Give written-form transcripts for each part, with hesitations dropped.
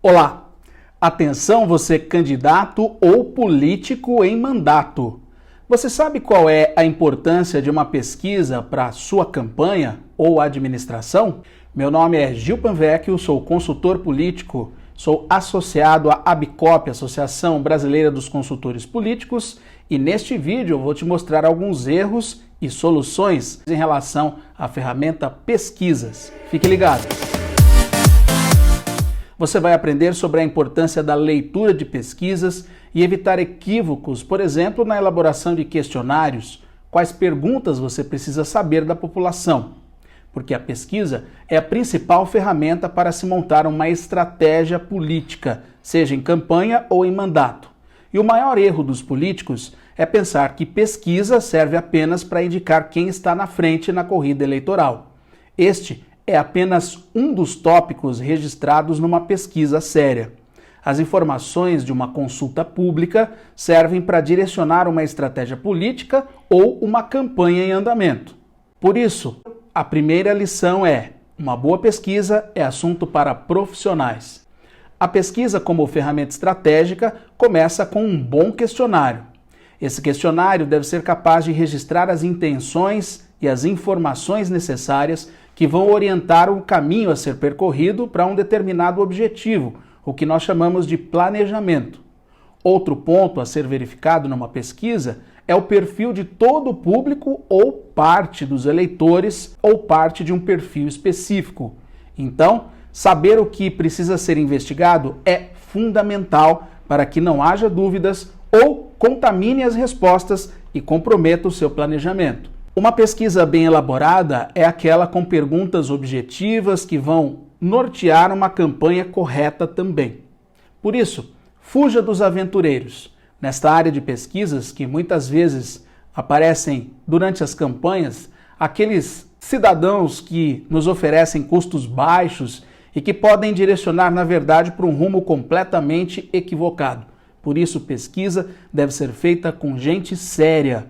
Olá! Atenção, você candidato ou político em mandato. Você sabe qual é a importância de uma pesquisa para a sua campanha ou administração? Meu nome é Gil Panvecchio, sou consultor político, sou associado à ABCOP, Associação Brasileira dos Consultores Políticos, e neste vídeo eu vou te mostrar alguns erros e soluções em relação à ferramenta pesquisas. Fique ligado! Você vai aprender sobre a importância da leitura de pesquisas e evitar equívocos, por exemplo, na elaboração de questionários, quais perguntas você precisa saber da população, porque a pesquisa é a principal ferramenta para se montar uma estratégia política, seja em campanha ou em mandato. E o maior erro dos políticos é pensar que pesquisa serve apenas para indicar quem está na frente na corrida eleitoral. Este é apenas um dos tópicos registrados numa pesquisa séria. As informações de uma consulta pública servem para direcionar uma estratégia política ou uma campanha em andamento. Por isso, a primeira lição é: uma boa pesquisa é assunto para profissionais. A pesquisa, como ferramenta estratégica, começa com um bom questionário. Esse questionário deve ser capaz de registrar as intenções e as informações necessárias que vão orientar o caminho a ser percorrido para um determinado objetivo, o que nós chamamos de planejamento. Outro ponto a ser verificado numa pesquisa é o perfil de todo o público ou parte dos eleitores ou parte de um perfil específico. Então, saber o que precisa ser investigado é fundamental para que não haja dúvidas ou contamine as respostas e comprometa o seu planejamento. Uma pesquisa bem elaborada é aquela com perguntas objetivas que vão nortear uma campanha correta também. Por isso, fuja dos aventureiros. Nesta área de pesquisas, que muitas vezes aparecem durante as campanhas, aqueles cidadãos que nos oferecem custos baixos e que podem direcionar, na verdade, para um rumo completamente equivocado. Por isso, pesquisa deve ser feita com gente séria.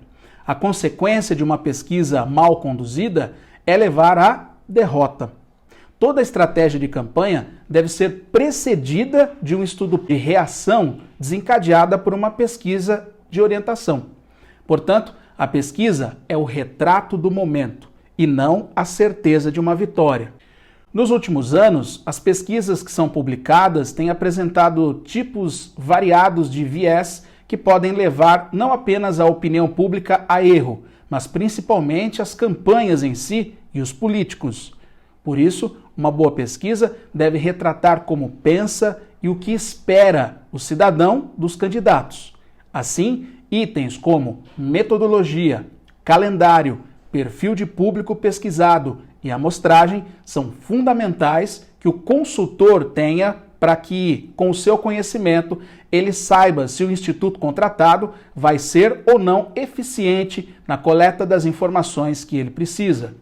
A consequência de uma pesquisa mal conduzida é levar à derrota. Toda estratégia de campanha deve ser precedida de um estudo de reação desencadeada por uma pesquisa de orientação. Portanto, a pesquisa é o retrato do momento e não a certeza de uma vitória. Nos últimos anos, as pesquisas que são publicadas têm apresentado tipos variados de viés que podem levar não apenas a opinião pública a erro, mas principalmente as campanhas em si e os políticos. Por isso, uma boa pesquisa deve retratar como pensa e o que espera o cidadão dos candidatos. Assim, itens como metodologia, calendário, perfil de público pesquisado e amostragem são fundamentais que o consultor tenha para que, com o seu conhecimento, ele saiba se o instituto contratado vai ser ou não eficiente na coleta das informações que ele precisa.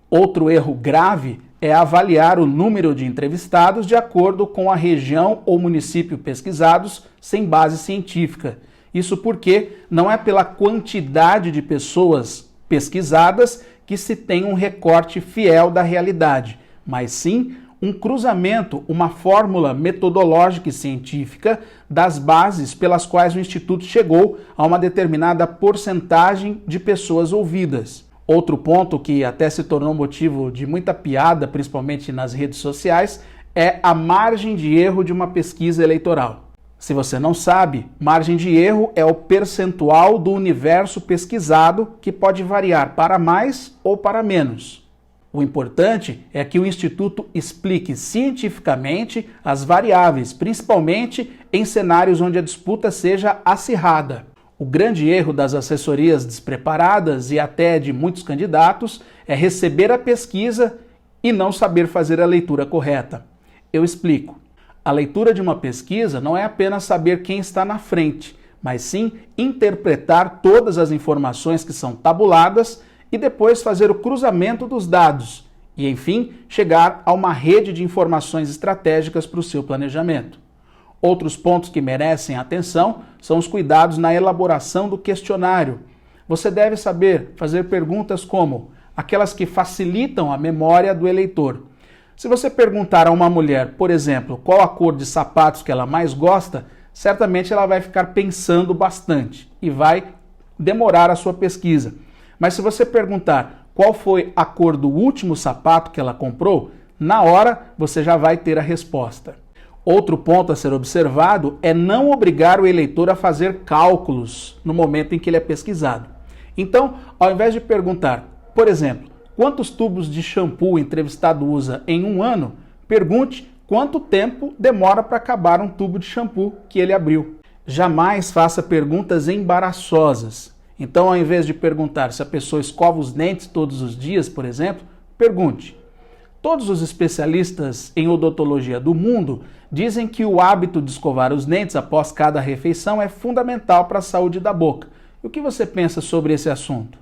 Outro erro grave é avaliar o número de entrevistados de acordo com a região ou município pesquisados sem base científica. Isso porque não é pela quantidade de pessoas pesquisadas que se tem um recorte fiel da realidade, mas sim um cruzamento, uma fórmula metodológica e científica das bases pelas quais o Instituto chegou a uma determinada porcentagem de pessoas ouvidas. Outro ponto que até se tornou motivo de muita piada, principalmente nas redes sociais, é a margem de erro de uma pesquisa eleitoral. Se você não sabe, margem de erro é o percentual do universo pesquisado que pode variar para mais ou para menos. O importante é que o Instituto explique cientificamente as variáveis, principalmente em cenários onde a disputa seja acirrada. O grande erro das assessorias despreparadas e até de muitos candidatos é receber a pesquisa e não saber fazer a leitura correta. Eu explico. A leitura de uma pesquisa não é apenas saber quem está na frente, mas sim interpretar todas as informações que são tabuladas e depois fazer o cruzamento dos dados e, enfim, chegar a uma rede de informações estratégicas para o seu planejamento. Outros pontos que merecem atenção são os cuidados na elaboração do questionário. Você deve saber fazer perguntas como aquelas que facilitam a memória do eleitor. Se você perguntar a uma mulher, por exemplo, qual a cor de sapatos que ela mais gosta, certamente ela vai ficar pensando bastante e vai demorar a sua pesquisa. Mas se você perguntar qual foi a cor do último sapato que ela comprou, na hora você já vai ter a resposta. Outro ponto a ser observado é não obrigar o eleitor a fazer cálculos no momento em que ele é pesquisado. Então, ao invés de perguntar, por exemplo, quantos tubos de shampoo o entrevistado usa em um ano, pergunte quanto tempo demora para acabar um tubo de shampoo que ele abriu. Jamais faça perguntas embaraçosas. Então, ao invés de perguntar se a pessoa escova os dentes todos os dias, por exemplo, pergunte: todos os especialistas em odontologia do mundo dizem que o hábito de escovar os dentes após cada refeição é fundamental para a saúde da boca. E o que você pensa sobre esse assunto?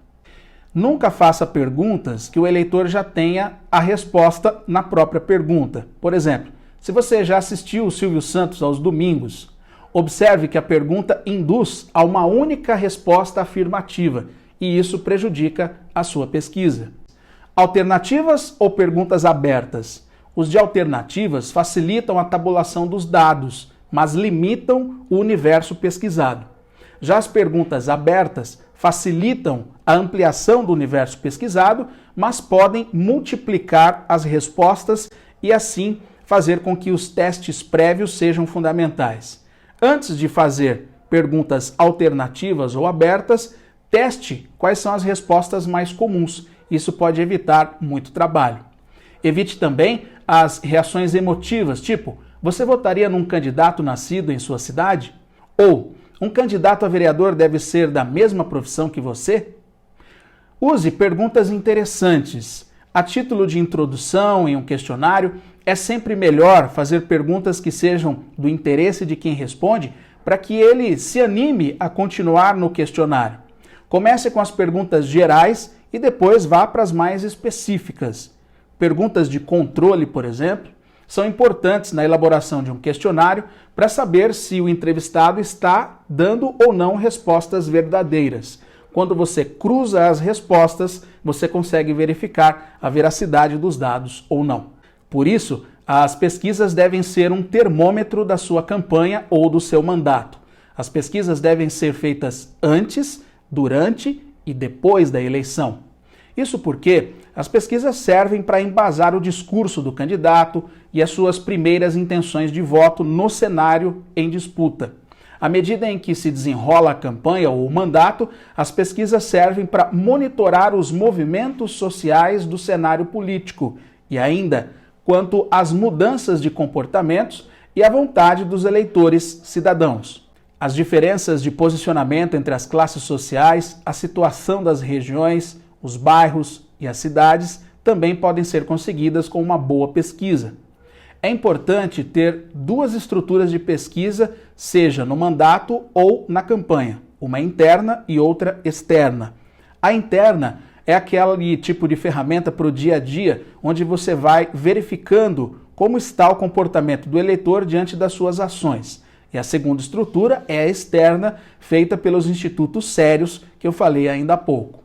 Nunca faça perguntas que o eleitor já tenha a resposta na própria pergunta. Por exemplo, se você já assistiu o Silvio Santos aos domingos, observe que a pergunta induz a uma única resposta afirmativa e isso prejudica a sua pesquisa. Alternativas ou perguntas abertas? Os de alternativas facilitam a tabulação dos dados, mas limitam o universo pesquisado. Já as perguntas abertas facilitam a ampliação do universo pesquisado, mas podem multiplicar as respostas e assim fazer com que os testes prévios sejam fundamentais. Antes de fazer perguntas alternativas ou abertas, teste quais são as respostas mais comuns. Isso pode evitar muito trabalho. Evite também as reações emotivas, tipo, você votaria num candidato nascido em sua cidade? Ou, um candidato a vereador deve ser da mesma profissão que você? Use perguntas interessantes. A título de introdução em um questionário, é sempre melhor fazer perguntas que sejam do interesse de quem responde, para que ele se anime a continuar no questionário. Comece com as perguntas gerais e depois vá para as mais específicas. Perguntas de controle, por exemplo, são importantes na elaboração de um questionário para saber se o entrevistado está dando ou não respostas verdadeiras. Quando você cruza as respostas, você consegue verificar a veracidade dos dados ou não. Por isso, as pesquisas devem ser um termômetro da sua campanha ou do seu mandato. As pesquisas devem ser feitas antes, durante e depois da eleição. Isso porque as pesquisas servem para embasar o discurso do candidato e as suas primeiras intenções de voto no cenário em disputa. À medida em que se desenrola a campanha ou o mandato, as pesquisas servem para monitorar os movimentos sociais do cenário político e ainda quanto às mudanças de comportamentos e à vontade dos eleitores cidadãos. As diferenças de posicionamento entre as classes sociais, a situação das regiões, os bairros e as cidades também podem ser conseguidas com uma boa pesquisa. É importante ter duas estruturas de pesquisa, seja no mandato ou na campanha, uma interna e outra externa. A interna é aquele tipo de ferramenta para o dia a dia, onde você vai verificando como está o comportamento do eleitor diante das suas ações. E a segunda estrutura é a externa, feita pelos institutos sérios, que eu falei ainda há pouco.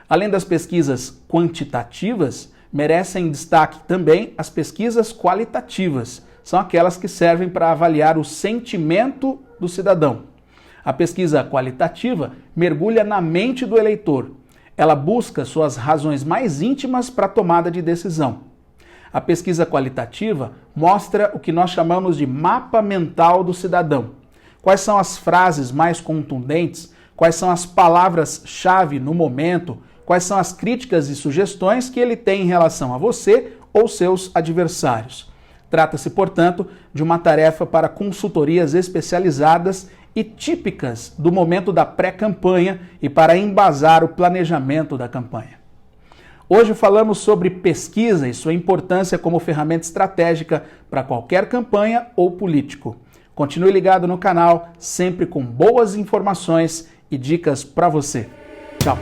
Além das pesquisas quantitativas, merecem destaque também as pesquisas qualitativas. São aquelas que servem para avaliar o sentimento do cidadão. A pesquisa qualitativa mergulha na mente do eleitor. Ela busca suas razões mais íntimas para a tomada de decisão. A pesquisa qualitativa mostra o que nós chamamos de mapa mental do cidadão. Quais são as frases mais contundentes? Quais são as palavras-chave no momento? Quais são as críticas e sugestões que ele tem em relação a você ou seus adversários? Trata-se, portanto, de uma tarefa para consultorias especializadas e típicas do momento da pré-campanha e para embasar o planejamento da campanha. Hoje falamos sobre pesquisa e sua importância como ferramenta estratégica para qualquer campanha ou político. Continue ligado no canal, sempre com boas informações e dicas para você. Tchau!